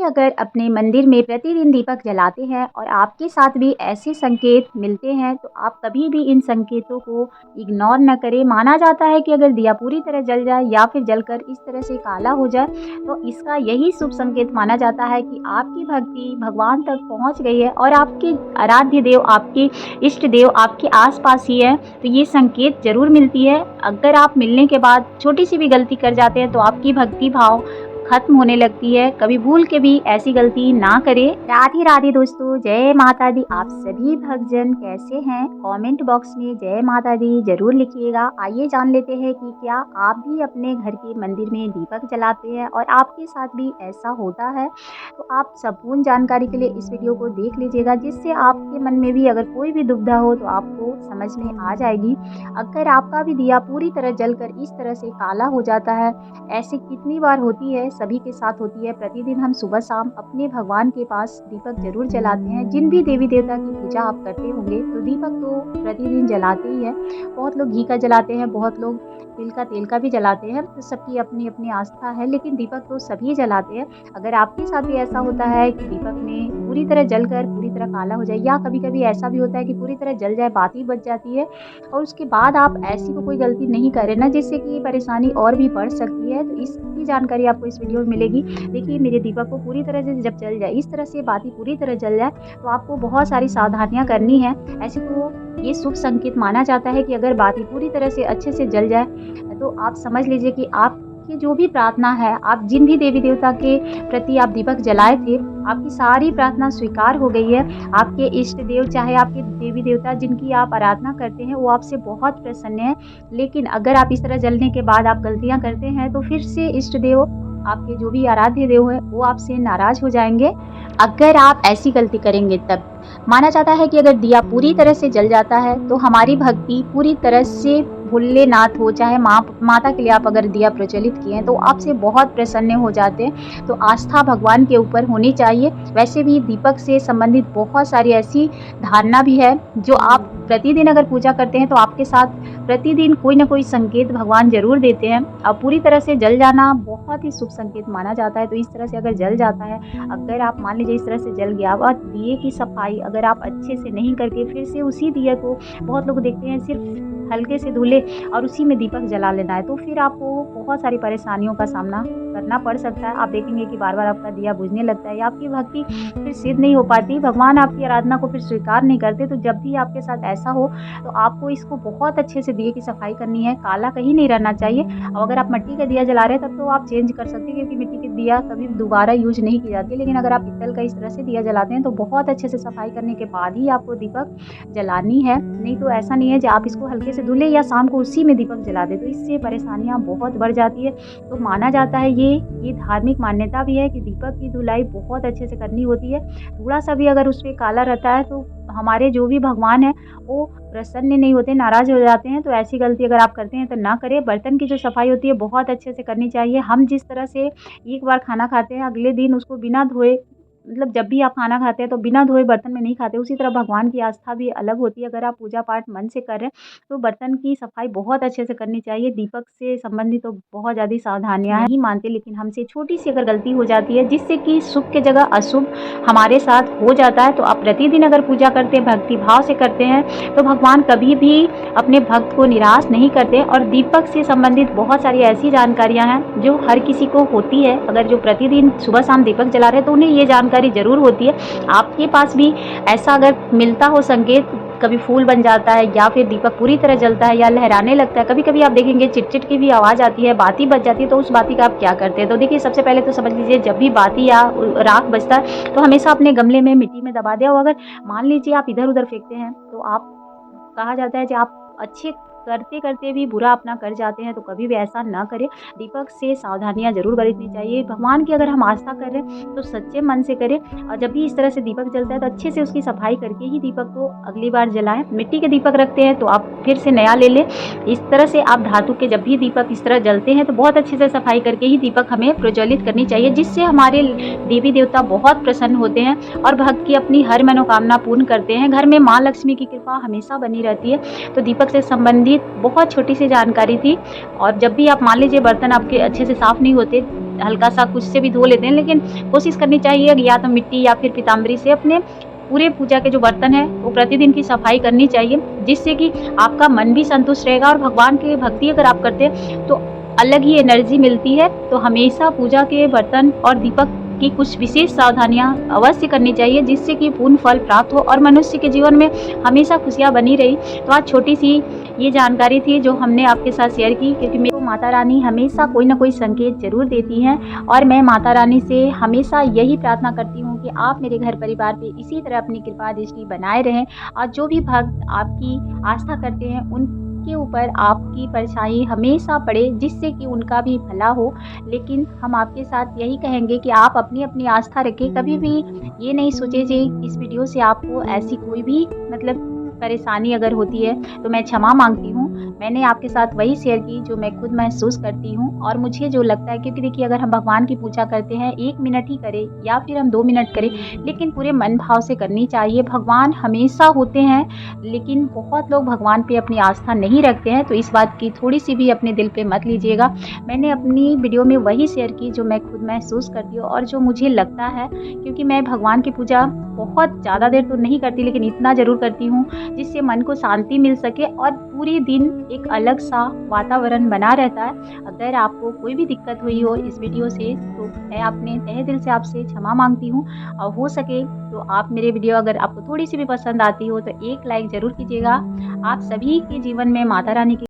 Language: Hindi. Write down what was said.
अगर अपने मंदिर में प्रतिदिन दीपक जलाते हैं और आपके साथ भी ऐसे संकेत मिलते हैं तो आप कभी भी इन संकेतों को इग्नोर न करें। माना जाता है कि अगर दिया पूरी तरह जल जाए या फिर जलकर इस तरह से काला हो जाए तो इसका यही शुभ संकेत माना जाता है कि आपकी भक्ति भगवान तक पहुंच गई है और आपके आराध्य देव, आपके इष्ट देव आपके आसपास ही है। तो ये संकेत जरूर मिलती है। अगर आप मिलने के बाद छोटी सी भी गलती कर जाते हैं तो आपकी भक्ति भाव खत्म होने लगती है। कभी भूल के भी ऐसी गलती ना करें। राधे राधे दोस्तों, जय माता दी। आप सभी भक्तजन कैसे हैं? कमेंट बॉक्स में जय माता दी जरूर लिखिएगा। आइए जान लेते हैं कि क्या आप भी अपने घर के मंदिर में दीपक जलाते हैं और आपके साथ भी ऐसा होता है। तो आप संपूर्ण जानकारी के लिए इस वीडियो को देख लीजिएगा, जिससे आपके मन में भी अगर कोई भी दुविधा हो तो आपको समझ में आ जाएगी। अगर आपका भी दिया पूरी तरह जलकर इस तरह से काला हो जाता है, ऐसे कितनी बार होती है, सभी के साथ होती है। प्रतिदिन हम सुबह शाम अपने भगवान के पास दीपक जरूर जलाते हैं। जिन भी देवी देवता की पूजा आप करते होंगे तो दीपक तो प्रतिदिन जलाते ही है। बहुत लोग घी का जलाते हैं, बहुत लोग तिल का तेल का भी जलाते हैं। तो सबकी अपनी अपनी आस्था है, लेकिन दीपक तो सभी जलाते हैं। अगर आपके साथ भी ऐसा होता है कि दीपक में पूरी तरह जलकर पूरी तरह काला हो जाए, या कभी कभी ऐसा भी होता है कि पूरी तरह जल जाए, बाती बच जाती है और उसके बाद आप ऐसी कोई गलती नहीं करें ना, जिससे कि परेशानी और भी बढ़ सकती है, तो इसकी जानकारी आपको इस वीडियो में मिलेगी। देखिए, मेरे दीपक को पूरी तरह से जब जल जाए, इस तरह से बाती पूरी तरह जल जाए, तो आपको बहुत सारी सावधानियां करनी है। ऐसे तो ये शुभ संकेत माना जाता है कि अगर बाती पूरी तरह से अच्छे से जल जाए तो आप समझ लीजिए कि आपकी जो भी प्रार्थना है, आप जिन भी देवी देवता के प्रति आप दीपक जलाए थे, आपकी सारी प्रार्थना स्वीकार हो गई है। आपके इष्ट देव, चाहे आपके देवी देवता जिनकी आप आराधना करते हैं, वो आपसे बहुत प्रसन्न है। लेकिन अगर आप इस तरह जलने के बाद आप गलतियां करते हैं तो फिर से इष्ट देव, आपके जो भी आराध्य देव है, वो आपसे नाराज हो जाएंगे अगर आप ऐसी गलती करेंगे। तब माना जाता है कि अगर दिया पूरी तरह से जल जाता है तो हमारी भक्ति पूरी तरह से भोलेनाथ हो, चाहे माता के लिए आप अगर दिया प्रज्वलित किए हैं, तो आपसे बहुत प्रसन्न हो जाते हैं। तो आस्था भगवान के ऊपर होनी चाहिए। वैसे भी दीपक से संबंधित बहुत सारी ऐसी धारणा भी है, जो आप प्रतिदिन अगर पूजा करते हैं तो आपके साथ प्रतिदिन कोई ना कोई संकेत भगवान जरूर देते हैं। अब पूरी तरह से जल जाना बहुत ही शुभ संकेत माना जाता है। तो इस तरह से अगर जल जाता है, अगर आप मान लीजिए इस तरह से जल गया और दिए की सफाई अगर आप अच्छे से नहीं करके फिर से उसी दिए को, बहुत लोग देखते हैं सिर्फ हल्के से धुले और उसी में दीपक जला लेना है, तो फिर आपको बहुत सारी परेशानियों का सामना करना पड़ सकता है। आप देखेंगे कि बार बार आपका दिया बुझने लगता है या आपकी भक्ति फिर सिद्ध नहीं हो पाती, भगवान आपकी आराधना को फिर स्वीकार नहीं करते। तो जब भी आपके साथ ऐसा हो तो आपको इसको बहुत अच्छे से दिए की सफाई करनी है। काला कहीं नहीं रहना चाहिए। और अगर आप मिट्टी का दिया जला रहे हैं तब तो आप चेंज कर सकते हैं, क्योंकि मिट्टी के दिया कभी दोबारा यूज नहीं की जाती है। लेकिन अगर आप पीतल का इस तरह से दिया जलाते हैं तो बहुत अच्छे से सफाई करने के बाद ही आपको दीपक जलानी है। नहीं तो ऐसा नहीं है कि आप इसको हल्के से धुले या शाम को उसी में दीपक जला दे, तो इससे परेशानियां बहुत बढ़ जाती है। तो माना जाता है, ये धार्मिक मान्यता भी है कि दीपक की धुलाई बहुत अच्छे से करनी होती है। थोड़ा सा भी अगर उस पर काला रहता है तो हमारे जो भी भगवान है वो प्रसन्न नहीं होते, नाराज हो जाते हैं। तो ऐसी गलती अगर आप करते हैं तो ना करें। बर्तन की जो सफाई होती है बहुत अच्छे से करनी चाहिए। हम जिस तरह से एक बार खाना खाते हैं, अगले दिन उसको बिना धोए, मतलब जब भी आप खाना खाते हैं तो बिना धोए बर्तन में नहीं खाते, उसी तरह भगवान की आस्था भी अलग होती है। अगर आप पूजा पाठ मन से कर रहे हैं तो बर्तन की सफाई बहुत अच्छे से करनी चाहिए। दीपक से संबंधित तो बहुत ज़्यादा सावधानियां नहीं मानते, लेकिन हमसे छोटी सी अगर गलती हो जाती है जिससे कि शुभ के जगह अशुभ हमारे साथ हो जाता है, तो आप प्रतिदिन अगर पूजा करते हैं, भक्ति भाव से करते हैं, तो भगवान कभी भी अपने भक्त को निराश नहीं करते। और दीपक से संबंधित बहुत सारी ऐसी जानकारियाँ हैं जो हर किसी को होती है। अगर जो प्रतिदिन सुबह शाम दीपक जला रहे हैं तो उन्हें ये जानकारी जरूर होती है। आपके पास भी ऐसा अगर मिलता हो संकेत, कभी फूल बन जाता है या फिर दीपक पूरी तरह जलता है या लहराने लगता है, कभी कभी आप देखेंगे चिटचिट की भी आवाज़ आती है, बाती बच जाती है, तो उस बाती का आप क्या करते हैं? तो देखिए, सबसे पहले तो समझ लीजिए, जब भी बाती या राख बजता है तो हमेशा अपने गमले में मिट्टी में दबा दें। और अगर मान लीजिए आप इधर उधर फेंकते हैं तो आप, कहा जाता है कि आप अच्छे करते करते भी बुरा अपना कर जाते हैं, तो कभी भी ऐसा ना करें। दीपक से सावधानियां जरूर बरतनी चाहिए। भगवान की अगर हम आस्था कर रहे हैं तो सच्चे मन से करें। और जब भी इस तरह से दीपक जलता है तो अच्छे से उसकी सफाई करके ही दीपक को अगली बार जलाएं। मिट्टी के दीपक रखते हैं तो आप फिर से नया ले लें। इस तरह से आप धातु के जब भी दीपक इस तरह जलते हैं तो बहुत अच्छे से सफाई करके ही दीपक हमें प्रज्वलित करनी चाहिए, जिससे हमारे देवी देवता बहुत प्रसन्न होते हैं और भक्त की अपनी हर मनोकामना पूर्ण करते हैं। घर में माँ लक्ष्मी की कृपा हमेशा बनी रहती है। तो दीपक से संबंधित बहुत छोटी सी जानकारी थी। और जब भी आप मान लीजिए बर्तन आपके अच्छे से साफ नहीं होते, हल्का-सा कुछ से भी धो लेते हैं, लेकिन कोशिश करनी चाहिए या तो मिट्टी या फिर पीताम्बरी से अपने पूरे पूजा के जो बर्तन हैं, वो प्रतिदिन की सफाई करनी चाहिए, जिससे कि आपका मन भी संतुष्ट रहेगा और भगवान की भक्ति अगर आप करते हैं, तो अलग ही एनर्जी मिलती है। तो हमेशा पूजा के बर्तन और दीपक की कुछ विशेष सावधानियाँ अवश्य करनी चाहिए, जिससे कि पूर्ण फल प्राप्त हो और मनुष्य के जीवन में हमेशा खुशियाँ बनी रही। तो आज छोटी-सी ये जानकारी थी जो हमने आपके साथ शेयर की, क्योंकि मेरे को माता रानी हमेशा कोई न कोई संकेत ज़रूर देती हैं और मैं माता रानी से हमेशा यही प्रार्थना करती हूँ कि आप मेरे घर परिवार पे इसी तरह अपनी कृपा दृष्टि बनाए रहें और जो भी भक्त आपकी आस्था करते हैं उनके ऊपर आपकी परछाई हमेशा पड़े, जिससे कि उनका भी भला हो। लेकिन हम आपके साथ यही कहेंगे कि आप अपनी आस्था रखें, कभी भी ये नहीं सोचें कि इस वीडियो से आपको ऐसी कोई भी मतलब परेशानी अगर होती है तो मैं क्षमा माँगती हूँ। मैंने आपके साथ वही शेयर की जो मैं खुद महसूस करती हूँ और मुझे जो लगता है, क्योंकि देखिए अगर हम भगवान की पूजा करते हैं 1 मिनट ही करें या फिर हम 2 मिनट करें, लेकिन पूरे मन भाव से करनी चाहिए। भगवान हमेशा होते हैं, लेकिन बहुत लोग भगवान पे अपनी आस्था नहीं रखते हैं, तो इस बात की थोड़ी-सी भी अपने दिल पे मत लीजिएगा। मैंने अपनी वीडियो में वही शेयर की जो मैं खुद महसूस करती हूँ और जो मुझे लगता है, क्योंकि मैं भगवान की पूजा बहुत ज़्यादा देर तो नहीं करती, लेकिन इतना ज़रूर करती हूँ जिससे मन को शांति मिल सके और पूरे दिन एक अलग सा वातावरण बना रहता है। अगर आपको कोई भी दिक्कत हुई हो इस वीडियो से, तो मैं अपने तहे दिल से आपसे क्षमा माँगती हूँ और हो सके तो आप मेरे वीडियो अगर आपको थोड़ी-सी भी पसंद आती हो तो एक लाइक ज़रूर कीजिएगा। आप सभी के जीवन में माता रानी की